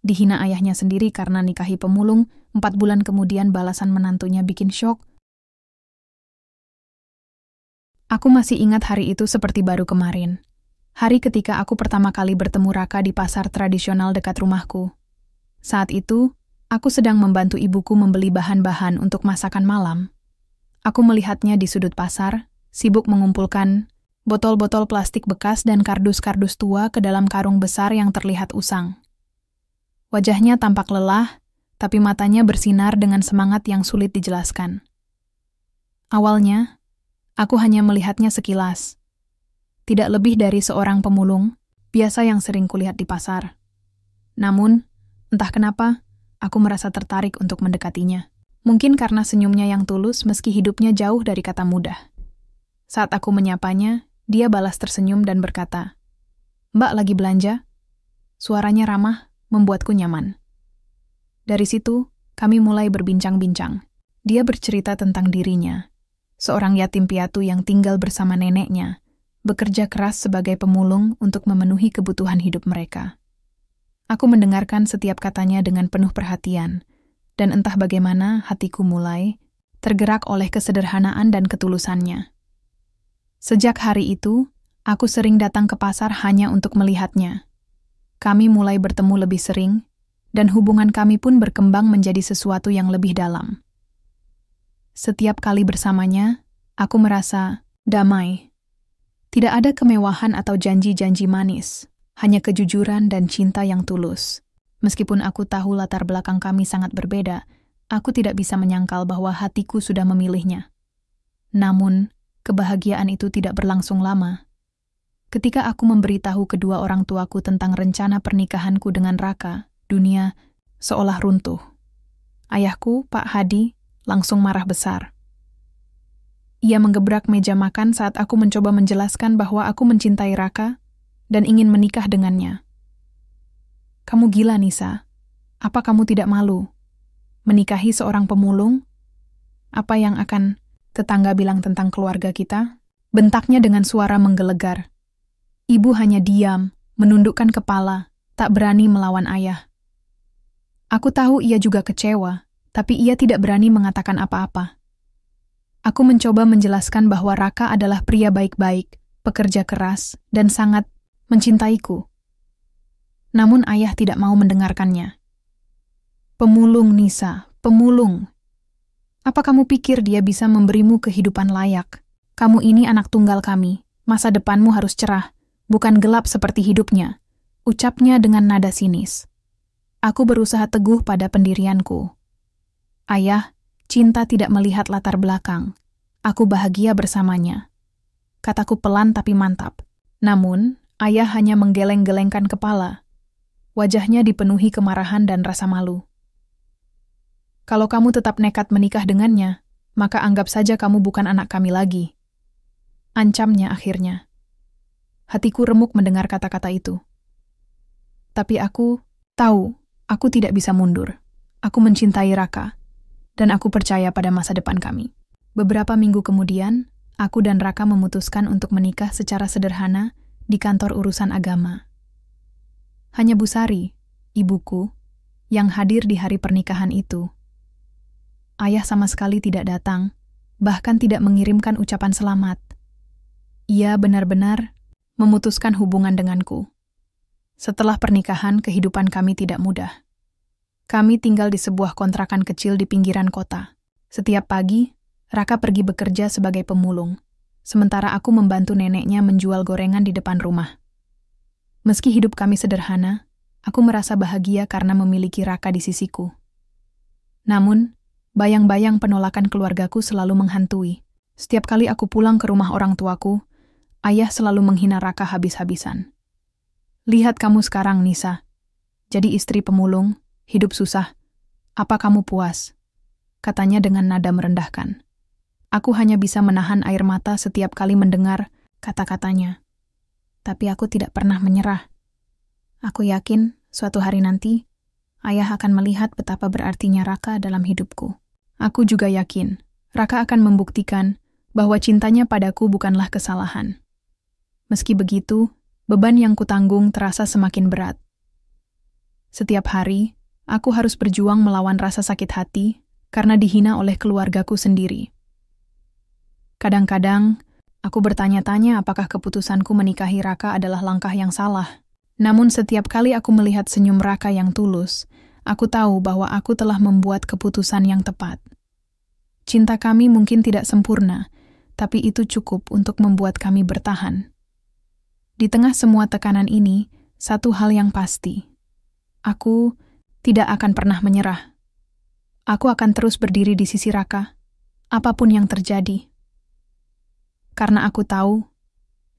dihina ayahnya sendiri karena nikahi pemulung, 4 bulan kemudian balasan menantunya bikin syok. Aku masih ingat hari itu seperti baru kemarin. Hari ketika aku pertama kali bertemu Raka di pasar tradisional dekat rumahku. Saat itu, aku sedang membantu ibuku membeli bahan-bahan untuk masakan malam. Aku melihatnya di sudut pasar, sibuk mengumpulkan botol-botol plastik bekas dan kardus-kardus tua ke dalam karung besar yang terlihat usang. Wajahnya tampak lelah, tapi matanya bersinar dengan semangat yang sulit dijelaskan. Awalnya, aku hanya melihatnya sekilas. Tidak lebih dari seorang pemulung, biasa yang sering kulihat di pasar. Namun, entah kenapa, aku merasa tertarik untuk mendekatinya. Mungkin karena senyumnya yang tulus meski hidupnya jauh dari kata mudah. Saat aku menyapanya, dia balas tersenyum dan berkata, "Mbak lagi belanja?" Suaranya ramah, membuatku nyaman. Dari situ, kami mulai berbincang-bincang. Dia bercerita tentang dirinya, seorang yatim piatu yang tinggal bersama neneknya, bekerja keras sebagai pemulung untuk memenuhi kebutuhan hidup mereka. Aku mendengarkan setiap katanya dengan penuh perhatian, dan entah bagaimana hatiku mulai tergerak oleh kesederhanaan dan ketulusannya. Sejak hari itu, aku sering datang ke pasar hanya untuk melihatnya. Kami mulai bertemu lebih sering, dan hubungan kami pun berkembang menjadi sesuatu yang lebih dalam. Setiap kali bersamanya, aku merasa damai. Tidak ada kemewahan atau janji-janji manis, hanya kejujuran dan cinta yang tulus. Meskipun aku tahu latar belakang kami sangat berbeda, aku tidak bisa menyangkal bahwa hatiku sudah memilihnya. Namun, kebahagiaan itu tidak berlangsung lama. Ketika aku memberitahu kedua orang tuaku tentang rencana pernikahanku dengan Raka, dunia seolah runtuh. Ayahku, Pak Hadi, langsung marah besar. Ia menggebrak meja makan saat aku mencoba menjelaskan bahwa aku mencintai Raka dan ingin menikah dengannya. "Kamu gila, Nisa. Apa kamu tidak malu? Menikahi seorang pemulung? Apa yang akan tetangga bilang tentang keluarga kita?" Bentaknya dengan suara menggelegar. Ibu hanya diam, menundukkan kepala, tak berani melawan ayah. Aku tahu ia juga kecewa, tapi ia tidak berani mengatakan apa-apa. Aku mencoba menjelaskan bahwa Raka adalah pria baik-baik, pekerja keras, dan sangat mencintaiku. Namun ayah tidak mau mendengarkannya. "Pemulung, Nisa, pemulung. Apa kamu pikir dia bisa memberimu kehidupan layak? Kamu ini anak tunggal kami, masa depanmu harus cerah, bukan gelap seperti hidupnya," ucapnya dengan nada sinis. Aku berusaha teguh pada pendirianku. "Ayah, cinta tidak melihat latar belakang. Aku bahagia bersamanya." Kataku pelan tapi mantap. Namun, ayah hanya menggeleng-gelengkan kepala. Wajahnya dipenuhi kemarahan dan rasa malu. "Kalau kamu tetap nekat menikah dengannya, maka anggap saja kamu bukan anak kami lagi," ancamnya akhirnya. Hatiku remuk mendengar kata-kata itu. Tapi aku tahu, aku tidak bisa mundur. Aku mencintai Raka, dan aku percaya pada masa depan kami. Beberapa minggu kemudian, aku dan Raka memutuskan untuk menikah secara sederhana di kantor urusan agama. Hanya Bu Sari, ibuku, yang hadir di hari pernikahan itu. Ayah sama sekali tidak datang, bahkan tidak mengirimkan ucapan selamat. Ia benar-benar memutuskan hubungan denganku. Setelah pernikahan, kehidupan kami tidak mudah. Kami tinggal di sebuah kontrakan kecil di pinggiran kota. Setiap pagi, Raka pergi bekerja sebagai pemulung, sementara aku membantu neneknya menjual gorengan di depan rumah. Meski hidup kami sederhana, aku merasa bahagia karena memiliki Raka di sisiku. Namun, bayang-bayang penolakan keluargaku selalu menghantui. Setiap kali aku pulang ke rumah orang tuaku, ayah selalu menghina Raka habis-habisan. "Lihat kamu sekarang, Nisa. Jadi istri pemulung, hidup susah. Apa kamu puas?" katanya dengan nada merendahkan. Aku hanya bisa menahan air mata setiap kali mendengar kata-katanya. Tapi aku tidak pernah menyerah. Aku yakin suatu hari nanti, ayah akan melihat betapa berartinya Raka dalam hidupku. Aku juga yakin Raka akan membuktikan bahwa cintanya padaku bukanlah kesalahan. Meski begitu, beban yang kutanggung terasa semakin berat. Setiap hari, aku harus berjuang melawan rasa sakit hati karena dihina oleh keluargaku sendiri. Kadang-kadang, aku bertanya-tanya apakah keputusanku menikahi Raka adalah langkah yang salah. Namun setiap kali aku melihat senyum Raka yang tulus, aku tahu bahwa aku telah membuat keputusan yang tepat. Cinta kami mungkin tidak sempurna, tapi itu cukup untuk membuat kami bertahan. Di tengah semua tekanan ini, satu hal yang pasti. Aku tidak akan pernah menyerah. Aku akan terus berdiri di sisi Raka, apapun yang terjadi. Karena aku tahu,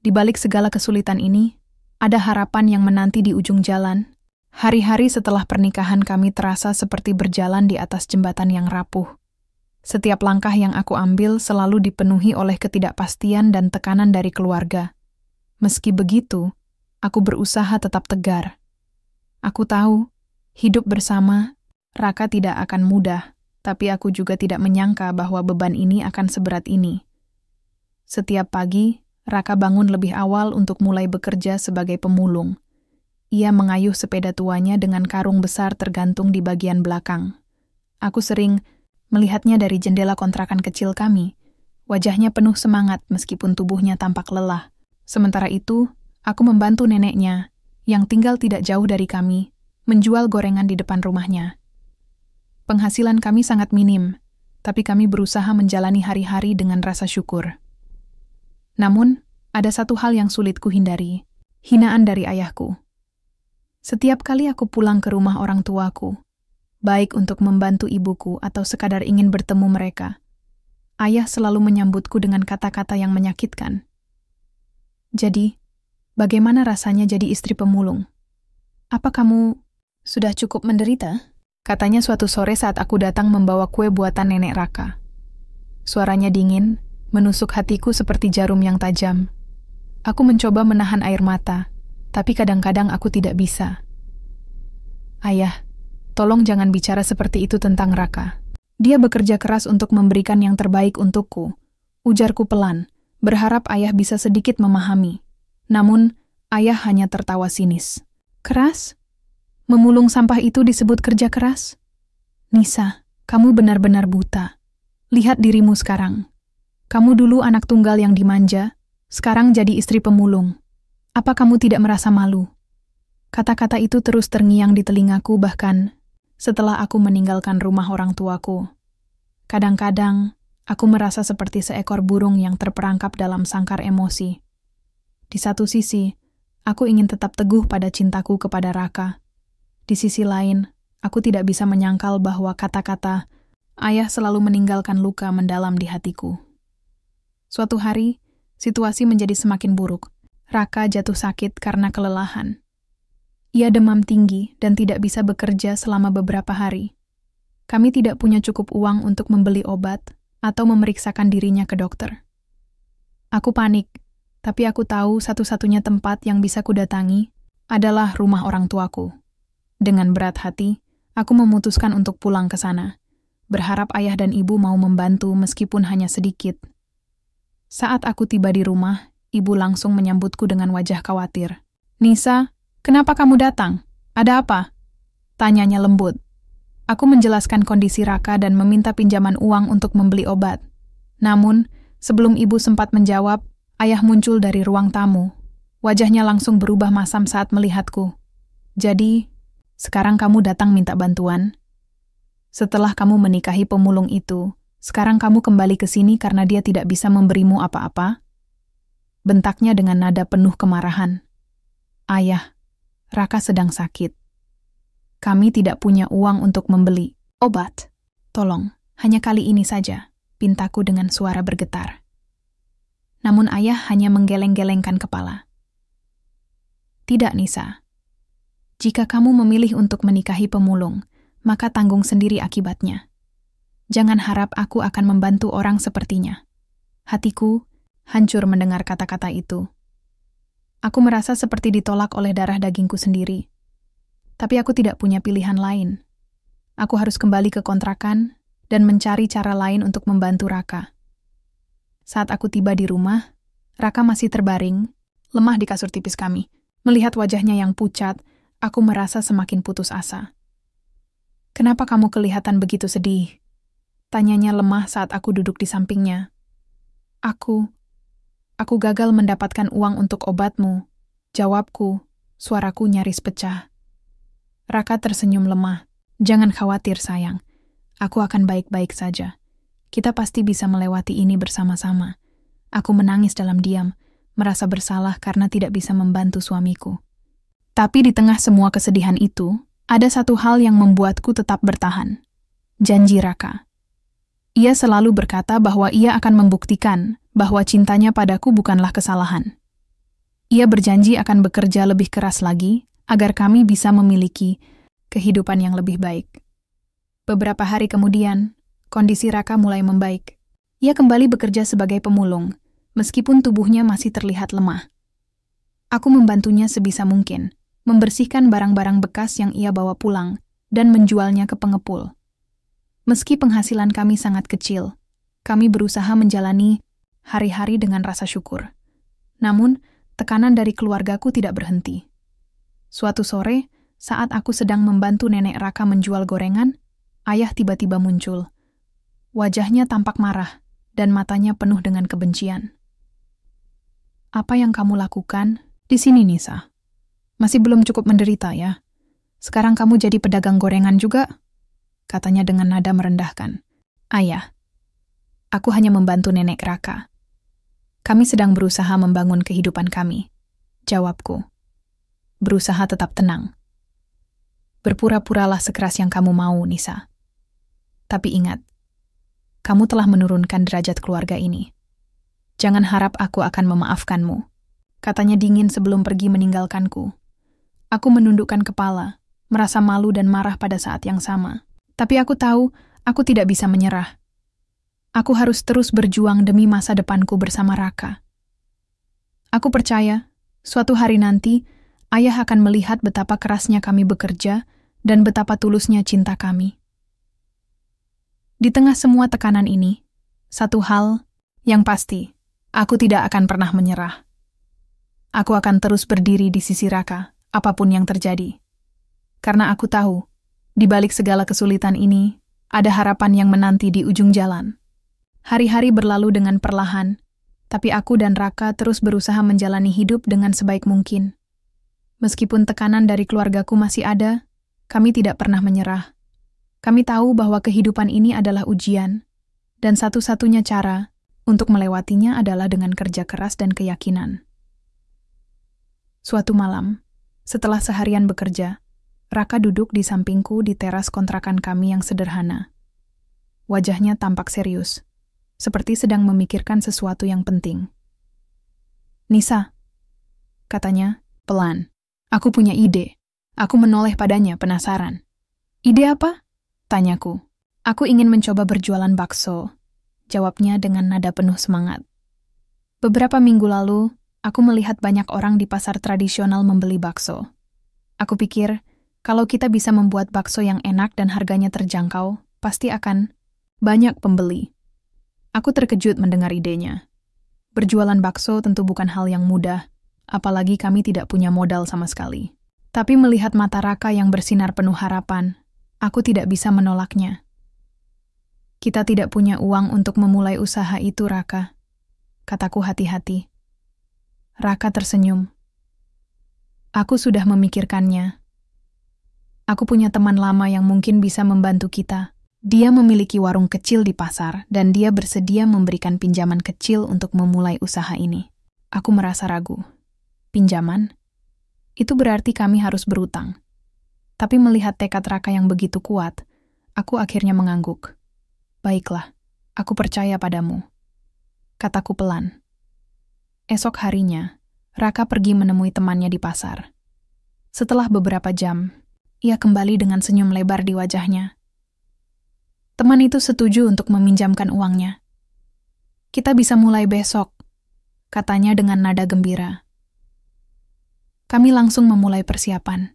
di balik segala kesulitan ini, ada harapan yang menanti di ujung jalan. Hari-hari setelah pernikahan kami terasa seperti berjalan di atas jembatan yang rapuh. Setiap langkah yang aku ambil selalu dipenuhi oleh ketidakpastian dan tekanan dari keluarga. Meski begitu, aku berusaha tetap tegar. Aku tahu, hidup bersama Raka tidak akan mudah, tapi aku juga tidak menyangka bahwa beban ini akan seberat ini. Setiap pagi, Raka bangun lebih awal untuk mulai bekerja sebagai pemulung. Ia mengayuh sepeda tuanya dengan karung besar tergantung di bagian belakang. Aku sering melihatnya dari jendela kontrakan kecil kami. Wajahnya penuh semangat meskipun tubuhnya tampak lelah. Sementara itu, aku membantu neneknya, yang tinggal tidak jauh dari kami, menjual gorengan di depan rumahnya. Penghasilan kami sangat minim, tapi kami berusaha menjalani hari-hari dengan rasa syukur. Namun, ada satu hal yang sulit kuhindari, hinaan dari ayahku. Setiap kali aku pulang ke rumah orang tuaku, baik untuk membantu ibuku atau sekadar ingin bertemu mereka, ayah selalu menyambutku dengan kata-kata yang menyakitkan. Jadi, bagaimana rasanya jadi istri pemulung? Apa kamu sudah cukup menderita? Katanya suatu sore saat aku datang membawa kue buatan nenek Raka. Suaranya dingin, menusuk hatiku seperti jarum yang tajam. Aku mencoba menahan air mata, tapi kadang-kadang aku tidak bisa. Ayah, tolong jangan bicara seperti itu tentang Raka. Dia bekerja keras untuk memberikan yang terbaik untukku. Ujarku pelan, berharap ayah bisa sedikit memahami. Namun, ayah hanya tertawa sinis. Keras? Memulung sampah itu disebut kerja keras? Nisa, kamu benar-benar buta. Lihat dirimu sekarang. Kamu dulu anak tunggal yang dimanja, sekarang jadi istri pemulung. Apa kamu tidak merasa malu? Kata-kata itu terus terngiang di telingaku bahkan setelah aku meninggalkan rumah orang tuaku. Kadang-kadang, aku merasa seperti seekor burung yang terperangkap dalam sangkar emosi. Di satu sisi, aku ingin tetap teguh pada cintaku kepada Raka. Di sisi lain, aku tidak bisa menyangkal bahwa kata-kata ayah selalu meninggalkan luka mendalam di hatiku. Suatu hari, situasi menjadi semakin buruk. Raka jatuh sakit karena kelelahan. Ia demam tinggi dan tidak bisa bekerja selama beberapa hari. Kami tidak punya cukup uang untuk membeli obat atau memeriksakan dirinya ke dokter. Aku panik, tapi aku tahu satu-satunya tempat yang bisa kudatangi adalah rumah orang tuaku. Dengan berat hati, aku memutuskan untuk pulang ke sana, berharap ayah dan ibu mau membantu meskipun hanya sedikit. Saat aku tiba di rumah, ibu langsung menyambutku dengan wajah khawatir. Nisa, kenapa kamu datang? Ada apa? Tanyanya lembut. Aku menjelaskan kondisi Raka dan meminta pinjaman uang untuk membeli obat. Namun, sebelum ibu sempat menjawab, ayah muncul dari ruang tamu. Wajahnya langsung berubah masam saat melihatku. Jadi, sekarang kamu datang minta bantuan? Setelah kamu menikahi pemulung itu, sekarang kamu kembali ke sini karena dia tidak bisa memberimu apa-apa? Bentaknya dengan nada penuh kemarahan. Ayah, Raka sedang sakit. Kami tidak punya uang untuk membeli obat. Tolong, hanya kali ini saja, pintaku dengan suara bergetar. Namun ayah hanya menggeleng-gelengkan kepala. Tidak, Nisa. Jika kamu memilih untuk menikahi pemulung, maka tanggung sendiri akibatnya. Jangan harap aku akan membantu orang sepertinya. Hatiku hancur mendengar kata-kata itu. Aku merasa seperti ditolak oleh darah dagingku sendiri. Tapi aku tidak punya pilihan lain. Aku harus kembali ke kontrakan dan mencari cara lain untuk membantu Raka. Saat aku tiba di rumah, Raka masih terbaring, lemah di kasur tipis kami. Melihat wajahnya yang pucat, Aku merasa semakin putus asa. "Kenapa kamu kelihatan begitu sedih?" Tanyanya lemah saat aku duduk di sampingnya. Aku gagal mendapatkan uang untuk obatmu," jawabku, suaraku nyaris pecah. Raka tersenyum lemah. "Jangan khawatir, sayang. Aku akan baik-baik saja. Kita pasti bisa melewati ini bersama-sama." Aku menangis dalam diam, merasa bersalah karena tidak bisa membantu suamiku. Tapi di tengah semua kesedihan itu, ada satu hal yang membuatku tetap bertahan. Janji Raka. Ia selalu berkata bahwa ia akan membuktikan bahwa cintanya padaku bukanlah kesalahan. Ia berjanji akan bekerja lebih keras lagi agar kami bisa memiliki kehidupan yang lebih baik. Beberapa hari kemudian, kondisi Raka mulai membaik. Ia kembali bekerja sebagai pemulung, meskipun tubuhnya masih terlihat lemah. Aku membantunya sebisa mungkin, membersihkan barang-barang bekas yang ia bawa pulang, dan menjualnya ke pengepul. Meski penghasilan kami sangat kecil, kami berusaha menjalani hari-hari dengan rasa syukur. Namun, tekanan dari keluargaku tidak berhenti. Suatu sore, saat aku sedang membantu nenek Raka menjual gorengan, ayah tiba-tiba muncul. Wajahnya tampak marah, dan matanya penuh dengan kebencian. "Apa yang kamu lakukan di sini, Nisa? Masih belum cukup menderita ya? Sekarang kamu jadi pedagang gorengan juga?" katanya dengan nada merendahkan. "Ayah, aku hanya membantu nenek Raka. Kami sedang berusaha membangun kehidupan kami," jawabku. "Berusaha tetap tenang. Berpura-puralah sekeras yang kamu mau, Nisa. Tapi ingat, kamu telah menurunkan derajat keluarga ini. Jangan harap aku akan memaafkanmu," katanya dingin sebelum pergi meninggalkanku. Aku menundukkan kepala, merasa malu dan marah pada saat yang sama. Tapi aku tahu, aku tidak bisa menyerah. Aku harus terus berjuang demi masa depanku bersama Raka. Aku percaya, suatu hari nanti, ayah akan melihat betapa kerasnya kami bekerja dan betapa tulusnya cinta kami. Di tengah semua tekanan ini, satu hal yang pasti, aku tidak akan pernah menyerah. Aku akan terus berdiri di sisi Raka, apapun yang terjadi. Karena aku tahu, di balik segala kesulitan ini, ada harapan yang menanti di ujung jalan. Hari-hari berlalu dengan perlahan, tapi aku dan Raka terus berusaha menjalani hidup dengan sebaik mungkin. Meskipun tekanan dari keluargaku masih ada, kami tidak pernah menyerah. Kami tahu bahwa kehidupan ini adalah ujian, dan satu-satunya cara untuk melewatinya adalah dengan kerja keras dan keyakinan. Suatu malam, setelah seharian bekerja, Raka duduk di sampingku di teras kontrakan kami yang sederhana. Wajahnya tampak serius, seperti sedang memikirkan sesuatu yang penting. "Nisa," katanya, pelan. "Aku punya ide." Aku menoleh padanya, penasaran. "Ide apa?" tanyaku. "Aku ingin mencoba berjualan bakso," jawabnya dengan nada penuh semangat. Beberapa minggu lalu, aku melihat banyak orang di pasar tradisional membeli bakso. Aku pikir, kalau kita bisa membuat bakso yang enak dan harganya terjangkau, pasti akan banyak pembeli. Aku terkejut mendengar idenya. Berjualan bakso tentu bukan hal yang mudah, apalagi kami tidak punya modal sama sekali. Tapi melihat mata Raka yang bersinar penuh harapan, aku tidak bisa menolaknya. "Kita tidak punya uang untuk memulai usaha itu, Raka," kataku hati-hati. Raka tersenyum. "Aku sudah memikirkannya. Aku punya teman lama yang mungkin bisa membantu kita. Dia memiliki warung kecil di pasar dan dia bersedia memberikan pinjaman kecil untuk memulai usaha ini." Aku merasa ragu. Pinjaman? Itu berarti kami harus berutang. Tapi melihat tekad Raka yang begitu kuat, aku akhirnya mengangguk. "Baiklah, aku percaya padamu," kataku pelan. Esok harinya, Raka pergi menemui temannya di pasar. Setelah beberapa jam, ia kembali dengan senyum lebar di wajahnya. Teman itu setuju untuk meminjamkan uangnya. "Kita bisa mulai besok," katanya dengan nada gembira. Kami langsung memulai persiapan.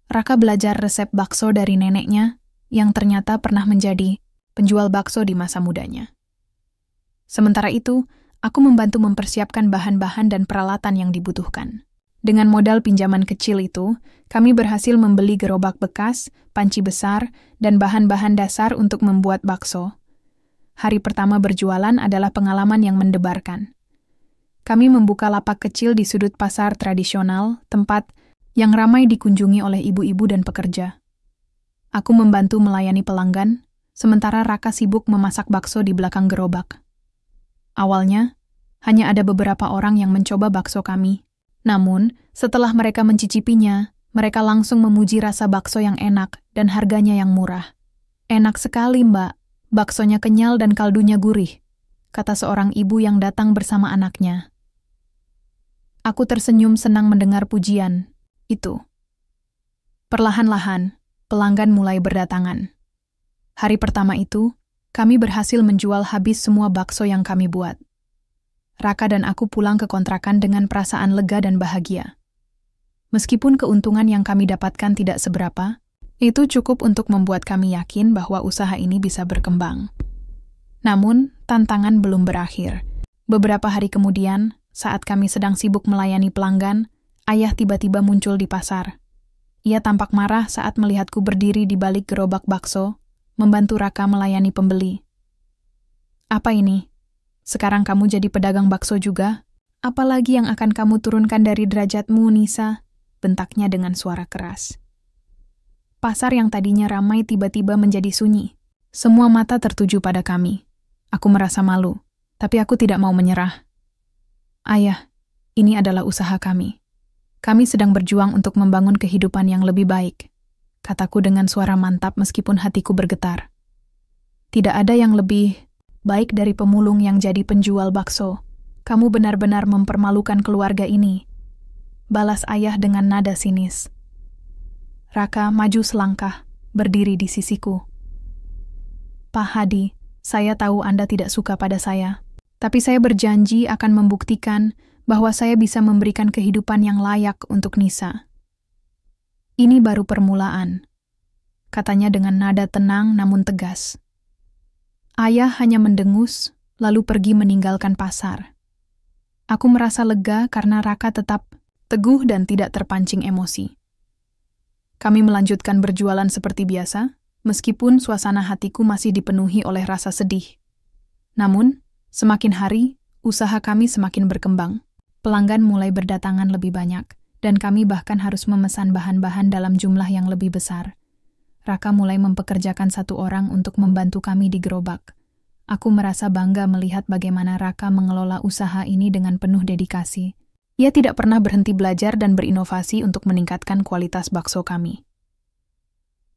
Raka belajar resep bakso dari neneknya, yang ternyata pernah menjadi penjual bakso di masa mudanya. Sementara itu, aku membantu mempersiapkan bahan-bahan dan peralatan yang dibutuhkan. Dengan modal pinjaman kecil itu, kami berhasil membeli gerobak bekas, panci besar, dan bahan-bahan dasar untuk membuat bakso. Hari pertama berjualan adalah pengalaman yang mendebarkan. Kami membuka lapak kecil di sudut pasar tradisional, tempat yang ramai dikunjungi oleh ibu-ibu dan pekerja. Aku membantu melayani pelanggan, sementara Raka sibuk memasak bakso di belakang gerobak. Awalnya, hanya ada beberapa orang yang mencoba bakso kami. Namun, setelah mereka mencicipinya, mereka langsung memuji rasa bakso yang enak dan harganya yang murah. "Enak sekali, Mbak. Baksonya kenyal dan kaldunya gurih," kata seorang ibu yang datang bersama anaknya. Aku tersenyum senang mendengar pujian itu. Perlahan-lahan, pelanggan mulai berdatangan. Hari pertama itu, kami berhasil menjual habis semua bakso yang kami buat. Raka dan aku pulang ke kontrakan dengan perasaan lega dan bahagia. Meskipun keuntungan yang kami dapatkan tidak seberapa, itu cukup untuk membuat kami yakin bahwa usaha ini bisa berkembang. Namun, tantangan belum berakhir. Beberapa hari kemudian, saat kami sedang sibuk melayani pelanggan, ayah tiba-tiba muncul di pasar. Ia tampak marah saat melihatku berdiri di balik gerobak bakso, membantu Raka melayani pembeli. "Apa ini? Sekarang kamu jadi pedagang bakso juga? Apalagi yang akan kamu turunkan dari derajatmu, Nisa?" bentaknya dengan suara keras. Pasar yang tadinya ramai tiba-tiba menjadi sunyi. Semua mata tertuju pada kami. Aku merasa malu, tapi aku tidak mau menyerah. "Ayah, ini adalah usaha kami. Kami sedang berjuang untuk membangun kehidupan yang lebih baik," kataku dengan suara mantap meskipun hatiku bergetar. "Tidak ada yang lebih baik dari pemulung yang jadi penjual bakso. Kamu benar-benar mempermalukan keluarga ini," balas ayah dengan nada sinis. Raka maju selangkah, berdiri di sisiku. "Pak Hadi, saya tahu Anda tidak suka pada saya, tapi saya berjanji akan membuktikan bahwa saya bisa memberikan kehidupan yang layak untuk Nisa. Ini baru permulaan," katanya dengan nada tenang namun tegas. Ayah hanya mendengus, lalu pergi meninggalkan pasar. Aku merasa lega karena Raka tetap teguh dan tidak terpancing emosi. Kami melanjutkan berjualan seperti biasa, meskipun suasana hatiku masih dipenuhi oleh rasa sedih. Namun, semakin hari, usaha kami semakin berkembang. Pelanggan mulai berdatangan lebih banyak, dan kami bahkan harus memesan bahan-bahan dalam jumlah yang lebih besar. Raka mulai mempekerjakan satu orang untuk membantu kami di gerobak. Aku merasa bangga melihat bagaimana Raka mengelola usaha ini dengan penuh dedikasi. Ia tidak pernah berhenti belajar dan berinovasi untuk meningkatkan kualitas bakso kami.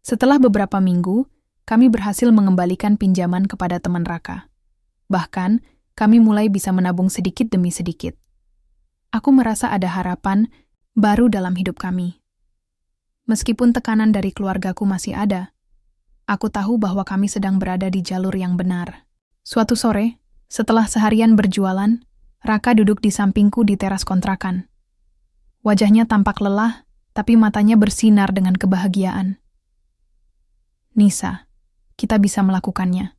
Setelah beberapa minggu, kami berhasil mengembalikan pinjaman kepada teman Raka. Bahkan, kami mulai bisa menabung sedikit demi sedikit. Aku merasa ada harapan baru dalam hidup kami. Meskipun tekanan dari keluargaku masih ada, aku tahu bahwa kami sedang berada di jalur yang benar. Suatu sore, setelah seharian berjualan, Raka duduk di sampingku di teras kontrakan. Wajahnya tampak lelah, tapi matanya bersinar dengan kebahagiaan. "Nisa, kita bisa melakukannya.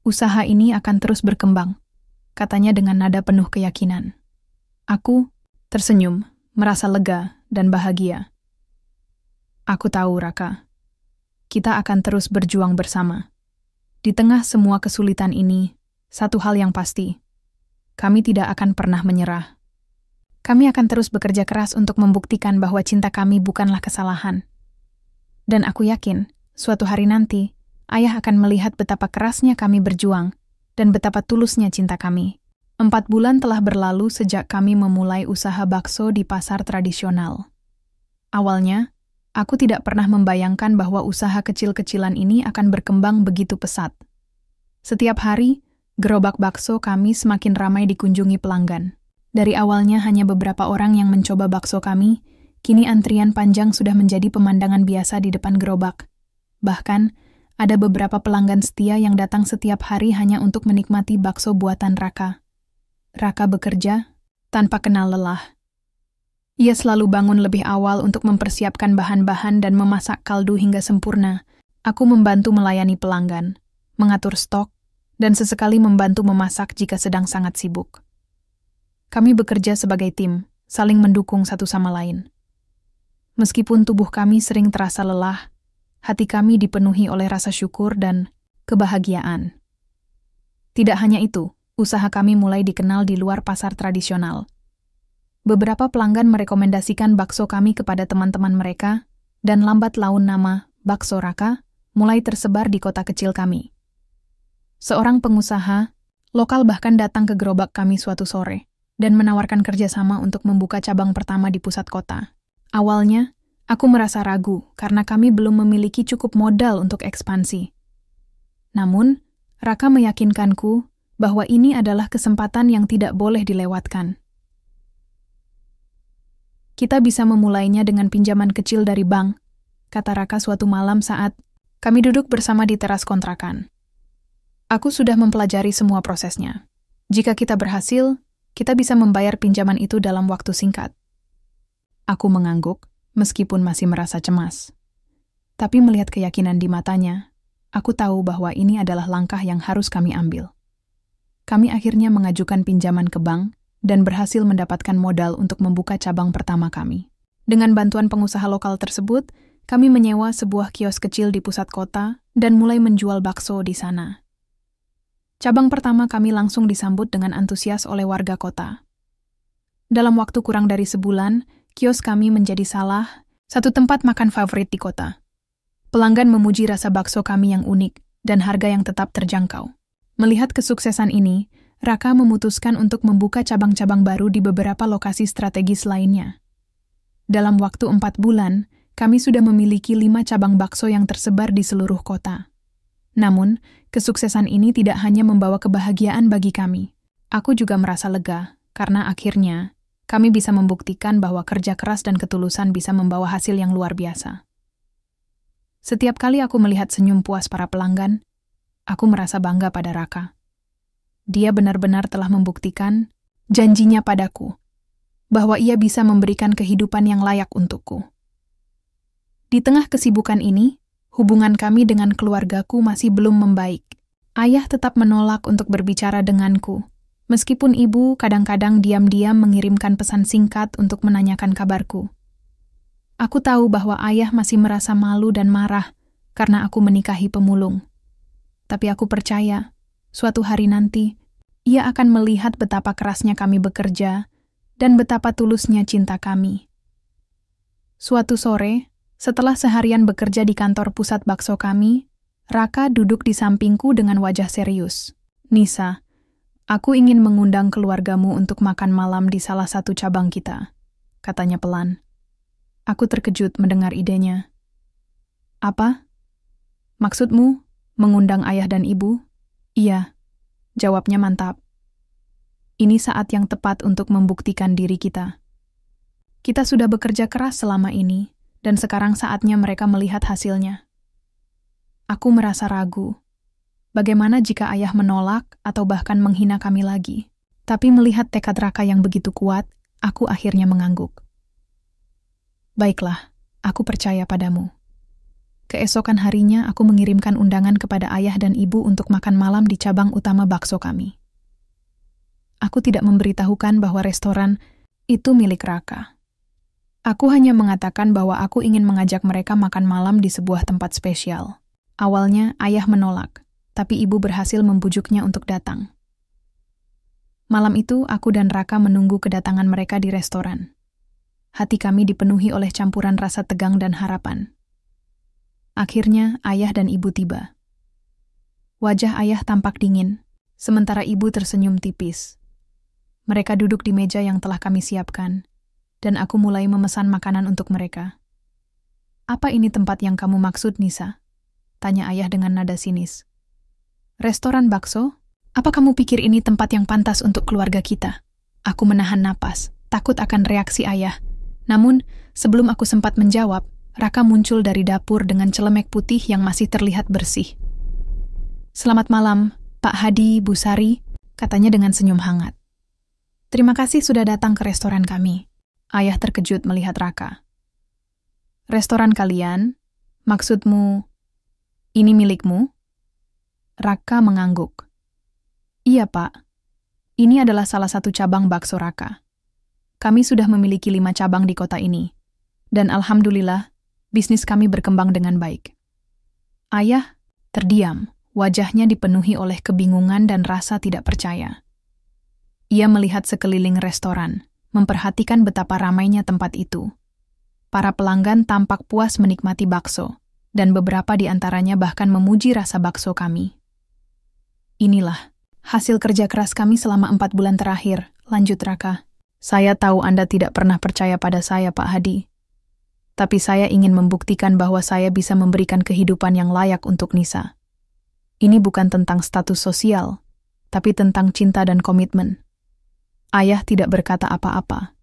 Usaha ini akan terus berkembang," katanya dengan nada penuh keyakinan. Aku tersenyum, merasa lega dan bahagia. "Aku tahu, Raka. Kita akan terus berjuang bersama. Di tengah semua kesulitan ini, satu hal yang pasti, kami tidak akan pernah menyerah. Kami akan terus bekerja keras untuk membuktikan bahwa cinta kami bukanlah kesalahan. Dan aku yakin, suatu hari nanti, ayah akan melihat betapa kerasnya kami berjuang dan betapa tulusnya cinta kami." 4 bulan telah berlalu sejak kami memulai usaha bakso di pasar tradisional. Awalnya, aku tidak pernah membayangkan bahwa usaha kecil-kecilan ini akan berkembang begitu pesat. Setiap hari, gerobak bakso kami semakin ramai dikunjungi pelanggan. Dari awalnya hanya beberapa orang yang mencoba bakso kami, kini antrian panjang sudah menjadi pemandangan biasa di depan gerobak. Bahkan, ada beberapa pelanggan setia yang datang setiap hari hanya untuk menikmati bakso buatan Raka. Raka bekerja tanpa kenal lelah. Ia selalu bangun lebih awal untuk mempersiapkan bahan-bahan dan memasak kaldu hingga sempurna. Aku membantu melayani pelanggan, mengatur stok, dan sesekali membantu memasak jika sedang sangat sibuk. Kami bekerja sebagai tim, saling mendukung satu sama lain. Meskipun tubuh kami sering terasa lelah, hati kami dipenuhi oleh rasa syukur dan kebahagiaan. Tidak hanya itu, usaha kami mulai dikenal di luar pasar tradisional. Beberapa pelanggan merekomendasikan bakso kami kepada teman-teman mereka, dan lambat laun nama Bakso Raka mulai tersebar di kota kecil kami. Seorang pengusaha lokal bahkan datang ke gerobak kami suatu sore dan menawarkan kerjasama untuk membuka cabang pertama di pusat kota. Awalnya, aku merasa ragu karena kami belum memiliki cukup modal untuk ekspansi. Namun, Raka meyakinkanku bahwa ini adalah kesempatan yang tidak boleh dilewatkan. Kita bisa memulainya dengan pinjaman kecil dari bank, kata Raka suatu malam saat kami duduk bersama di teras kontrakan. Aku sudah mempelajari semua prosesnya. Jika kita berhasil, kita bisa membayar pinjaman itu dalam waktu singkat. Aku mengangguk, meskipun masih merasa cemas. Tapi melihat keyakinan di matanya, aku tahu bahwa ini adalah langkah yang harus kami ambil. Kami akhirnya mengajukan pinjaman ke bank dan berhasil mendapatkan modal untuk membuka cabang pertama kami. Dengan bantuan pengusaha lokal tersebut, kami menyewa sebuah kios kecil di pusat kota dan mulai menjual bakso di sana. Cabang pertama kami langsung disambut dengan antusias oleh warga kota. Dalam waktu kurang dari sebulan, kios kami menjadi salah satu tempat makan favorit di kota. Pelanggan memuji rasa bakso kami yang unik dan harga yang tetap terjangkau. Melihat kesuksesan ini, Raka memutuskan untuk membuka cabang-cabang baru di beberapa lokasi strategis lainnya. Dalam waktu 4 bulan, kami sudah memiliki 5 cabang bakso yang tersebar di seluruh kota. Namun, kesuksesan ini tidak hanya membawa kebahagiaan bagi kami. Aku juga merasa lega, karena akhirnya kami bisa membuktikan bahwa kerja keras dan ketulusan bisa membawa hasil yang luar biasa. Setiap kali aku melihat senyum puas para pelanggan, aku merasa bangga pada Raka. Dia benar-benar telah membuktikan janjinya padaku, bahwa ia bisa memberikan kehidupan yang layak untukku. Di tengah kesibukan ini, hubungan kami dengan keluargaku masih belum membaik. Ayah tetap menolak untuk berbicara denganku, meskipun ibu kadang-kadang diam-diam mengirimkan pesan singkat untuk menanyakan kabarku. Aku tahu bahwa ayah masih merasa malu dan marah karena aku menikahi pemulung. Tapi aku percaya, suatu hari nanti, ia akan melihat betapa kerasnya kami bekerja dan betapa tulusnya cinta kami. Suatu sore, setelah seharian bekerja di kantor pusat bakso kami, Raka duduk di sampingku dengan wajah serius. "Nisa, aku ingin mengundang keluargamu untuk makan malam di salah satu cabang kita," katanya pelan. Aku terkejut mendengar idenya. "Apa? Maksudmu mengundang ayah dan ibu?" "Iya," jawabnya mantap. "Ini saat yang tepat untuk membuktikan diri kita. Kita sudah bekerja keras selama ini, dan sekarang saatnya mereka melihat hasilnya." Aku merasa ragu. Bagaimana jika ayah menolak atau bahkan menghina kami lagi? Tapi melihat tekad Raka yang begitu kuat, aku akhirnya mengangguk. "Baiklah, aku percaya padamu." Keesokan harinya, aku mengirimkan undangan kepada ayah dan ibu untuk makan malam di cabang utama bakso kami. Aku tidak memberitahukan bahwa restoran itu milik Raka. Aku hanya mengatakan bahwa aku ingin mengajak mereka makan malam di sebuah tempat spesial. Awalnya, ayah menolak, tapi ibu berhasil membujuknya untuk datang. Malam itu, aku dan Raka menunggu kedatangan mereka di restoran. Hati kami dipenuhi oleh campuran rasa tegang dan harapan. Akhirnya, ayah dan ibu tiba. Wajah ayah tampak dingin, sementara ibu tersenyum tipis. Mereka duduk di meja yang telah kami siapkan, dan aku mulai memesan makanan untuk mereka. "Apa ini tempat yang kamu maksud, Nisa?" tanya ayah dengan nada sinis. "Restoran bakso? Apa kamu pikir ini tempat yang pantas untuk keluarga kita?" Aku menahan napas, takut akan reaksi ayah. Namun, sebelum aku sempat menjawab, Raka muncul dari dapur dengan celemek putih yang masih terlihat bersih. "Selamat malam, Pak Hadi, Bu Sari," katanya dengan senyum hangat. "Terima kasih sudah datang ke restoran kami." Ayah terkejut melihat Raka. "Restoran kalian? Maksudmu, ini milikmu?" Raka mengangguk. "Iya, Pak. Ini adalah salah satu cabang bakso Raka. Kami sudah memiliki 5 cabang di kota ini. Dan alhamdulillah, bisnis kami berkembang dengan baik. Ayah terdiam, wajahnya dipenuhi oleh kebingungan dan rasa tidak percaya. Ia melihat sekeliling restoran, memperhatikan betapa ramainya tempat itu. Para pelanggan tampak puas menikmati bakso, dan beberapa di antaranya bahkan memuji rasa bakso kami. Inilah hasil kerja keras kami selama 4 bulan terakhir, lanjut Raka. Saya tahu Anda tidak pernah percaya pada saya, Pak Hadi. Tapi saya ingin membuktikan bahwa saya bisa memberikan kehidupan yang layak untuk Nisa. Ini bukan tentang status sosial, tapi tentang cinta dan komitmen. Ayah tidak berkata apa-apa.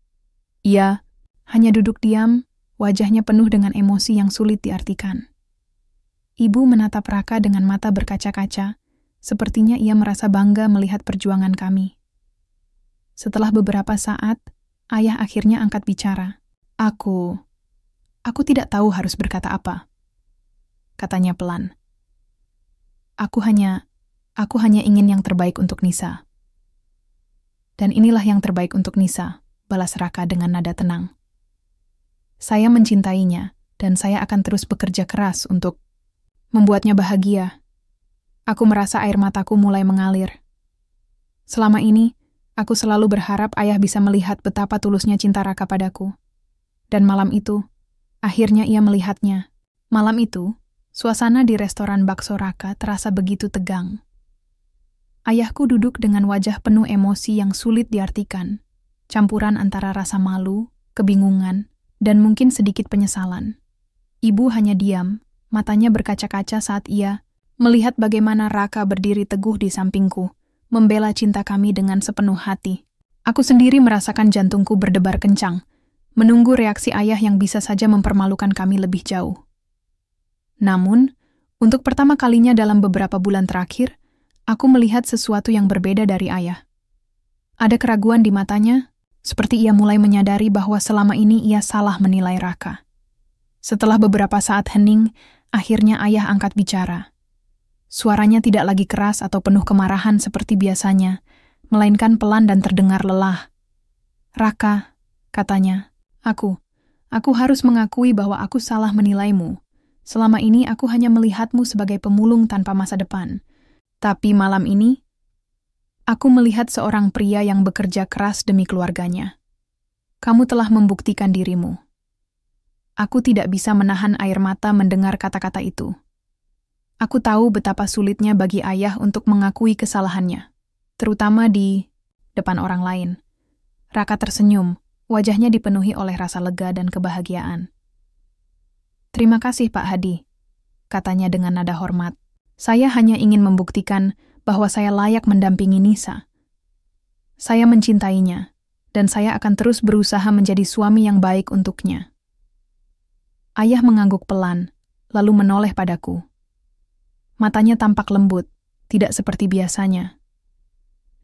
Ia hanya duduk diam, wajahnya penuh dengan emosi yang sulit diartikan. Ibu menatap Raka dengan mata berkaca-kaca, sepertinya ia merasa bangga melihat perjuangan kami. Setelah beberapa saat, ayah akhirnya angkat bicara. Aku tidak tahu harus berkata apa, katanya pelan. Aku hanya ingin yang terbaik untuk Nisa. Dan inilah yang terbaik untuk Nisa, balas Raka dengan nada tenang. Saya mencintainya, dan saya akan terus bekerja keras untuk membuatnya bahagia. Aku merasa air mataku mulai mengalir. Selama ini, aku selalu berharap ayah bisa melihat betapa tulusnya cinta Raka padaku. Dan malam itu, akhirnya ia melihatnya. Malam itu, suasana di restoran bakso Raka terasa begitu tegang. Ayahku duduk dengan wajah penuh emosi yang sulit diartikan, campuran antara rasa malu, kebingungan, dan mungkin sedikit penyesalan. Ibu hanya diam, matanya berkaca-kaca saat ia melihat bagaimana Raka berdiri teguh di sampingku, membela cinta kami dengan sepenuh hati. Aku sendiri merasakan jantungku berdebar kencang, menunggu reaksi ayah yang bisa saja mempermalukan kami lebih jauh. Namun, untuk pertama kalinya dalam beberapa bulan terakhir, aku melihat sesuatu yang berbeda dari ayah. Ada keraguan di matanya, seperti ia mulai menyadari bahwa selama ini ia salah menilai Raka. Setelah beberapa saat hening, akhirnya ayah angkat bicara. Suaranya tidak lagi keras atau penuh kemarahan seperti biasanya, melainkan pelan dan terdengar lelah. Raka, katanya, Aku harus mengakui bahwa aku salah menilaimu. Selama ini aku hanya melihatmu sebagai pemulung tanpa masa depan. Tapi malam ini, aku melihat seorang pria yang bekerja keras demi keluarganya. Kamu telah membuktikan dirimu. Aku tidak bisa menahan air mata mendengar kata-kata itu. Aku tahu betapa sulitnya bagi ayah untuk mengakui kesalahannya, terutama di depan orang lain. Raka tersenyum. Wajahnya dipenuhi oleh rasa lega dan kebahagiaan. Terima kasih, Pak Hadi, katanya dengan nada hormat. Saya hanya ingin membuktikan bahwa saya layak mendampingi Nisa. Saya mencintainya, dan saya akan terus berusaha menjadi suami yang baik untuknya. Ayah mengangguk pelan, lalu menoleh padaku. Matanya tampak lembut, tidak seperti biasanya.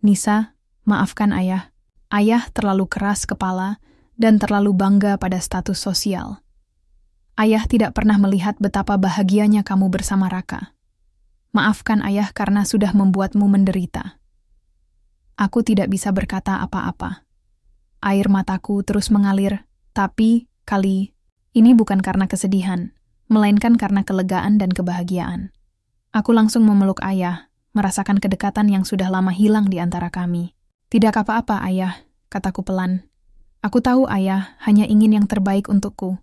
Nisa, maafkan ayah. Ayah terlalu keras kepala dan terlalu bangga pada status sosial. Ayah tidak pernah melihat betapa bahagianya kamu bersama Raka. Maafkan ayah karena sudah membuatmu menderita. Aku tidak bisa berkata apa-apa. Air mataku terus mengalir, tapi kali ini bukan karena kesedihan, melainkan karena kelegaan dan kebahagiaan. Aku langsung memeluk ayah, merasakan kedekatan yang sudah lama hilang di antara kami. Tidak apa-apa, ayah, kataku pelan. Aku tahu ayah hanya ingin yang terbaik untukku,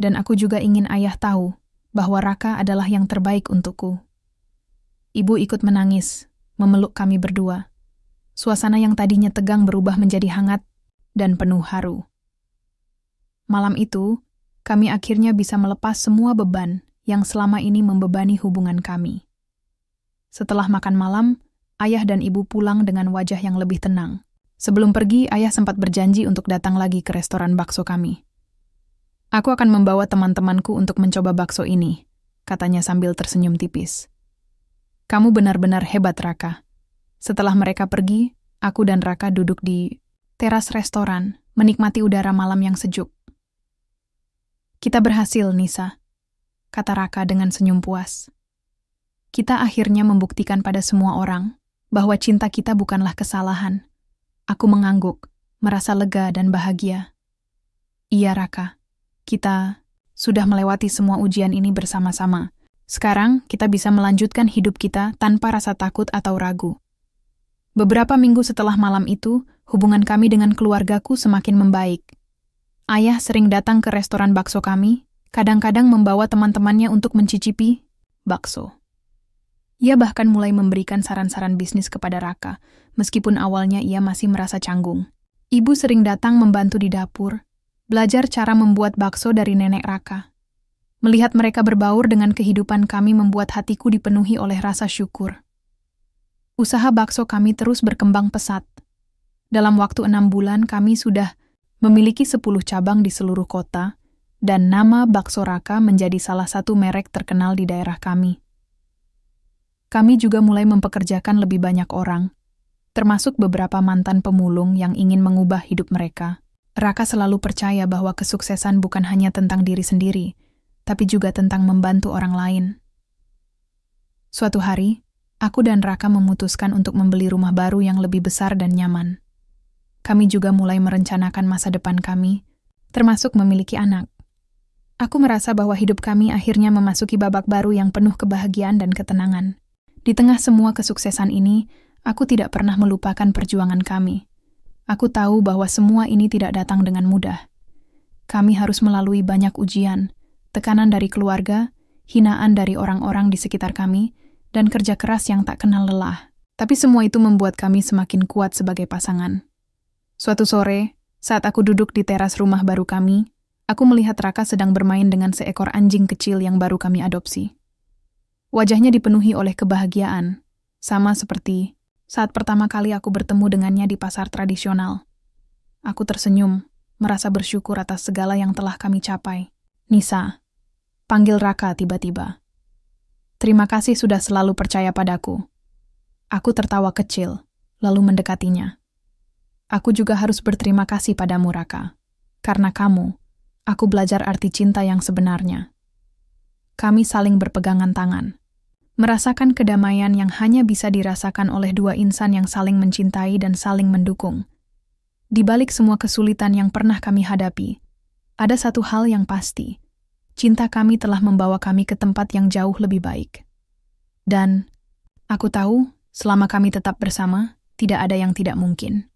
dan aku juga ingin ayah tahu bahwa Raka adalah yang terbaik untukku. Ibu ikut menangis, memeluk kami berdua. Suasana yang tadinya tegang berubah menjadi hangat dan penuh haru. Malam itu, kami akhirnya bisa melepas semua beban yang selama ini membebani hubungan kami. Setelah makan malam, ayah dan ibu pulang dengan wajah yang lebih tenang. Sebelum pergi, ayah sempat berjanji untuk datang lagi ke restoran bakso kami. Aku akan membawa teman-temanku untuk mencoba bakso ini, katanya sambil tersenyum tipis. Kamu benar-benar hebat, Raka. Setelah mereka pergi, aku dan Raka duduk di teras restoran, menikmati udara malam yang sejuk. Kita berhasil, Nisa, kata Raka dengan senyum puas. Kita akhirnya membuktikan pada semua orang bahwa cinta kita bukanlah kesalahan. Aku mengangguk, merasa lega dan bahagia. Iya, Raka. Kita sudah melewati semua ujian ini bersama-sama. Sekarang kita bisa melanjutkan hidup kita tanpa rasa takut atau ragu. Beberapa minggu setelah malam itu, hubungan kami dengan keluargaku semakin membaik. Ayah sering datang ke restoran bakso kami, kadang-kadang membawa teman-temannya untuk mencicipi bakso. Ia bahkan mulai memberikan saran-saran bisnis kepada Raka, meskipun awalnya ia masih merasa canggung. Ibu sering datang membantu di dapur, belajar cara membuat bakso dari nenek Raka. Melihat mereka berbaur dengan kehidupan kami membuat hatiku dipenuhi oleh rasa syukur. Usaha bakso kami terus berkembang pesat. Dalam waktu 6 bulan kami sudah memiliki 10 cabang di seluruh kota, dan nama Bakso Raka menjadi salah satu merek terkenal di daerah kami. Kami juga mulai mempekerjakan lebih banyak orang, termasuk beberapa mantan pemulung yang ingin mengubah hidup mereka. Raka selalu percaya bahwa kesuksesan bukan hanya tentang diri sendiri, tapi juga tentang membantu orang lain. Suatu hari, aku dan Raka memutuskan untuk membeli rumah baru yang lebih besar dan nyaman. Kami juga mulai merencanakan masa depan kami, termasuk memiliki anak. Aku merasa bahwa hidup kami akhirnya memasuki babak baru yang penuh kebahagiaan dan ketenangan. Di tengah semua kesuksesan ini, aku tidak pernah melupakan perjuangan kami. Aku tahu bahwa semua ini tidak datang dengan mudah. Kami harus melalui banyak ujian, tekanan dari keluarga, hinaan dari orang-orang di sekitar kami, dan kerja keras yang tak kenal lelah. Tapi semua itu membuat kami semakin kuat sebagai pasangan. Suatu sore, saat aku duduk di teras rumah baru kami, aku melihat Raka sedang bermain dengan seekor anjing kecil yang baru kami adopsi. Wajahnya dipenuhi oleh kebahagiaan, sama seperti saat pertama kali aku bertemu dengannya di pasar tradisional. Aku tersenyum, merasa bersyukur atas segala yang telah kami capai. Nisa, panggil Raka tiba-tiba. Terima kasih sudah selalu percaya padaku. Aku tertawa kecil, lalu mendekatinya. Aku juga harus berterima kasih padamu, Raka. Karena kamu, aku belajar arti cinta yang sebenarnya. Kami saling berpegangan tangan, merasakan kedamaian yang hanya bisa dirasakan oleh dua insan yang saling mencintai dan saling mendukung. Di balik semua kesulitan yang pernah kami hadapi, ada satu hal yang pasti. Cinta kami telah membawa kami ke tempat yang jauh lebih baik. Dan aku tahu, selama kami tetap bersama, tidak ada yang tidak mungkin.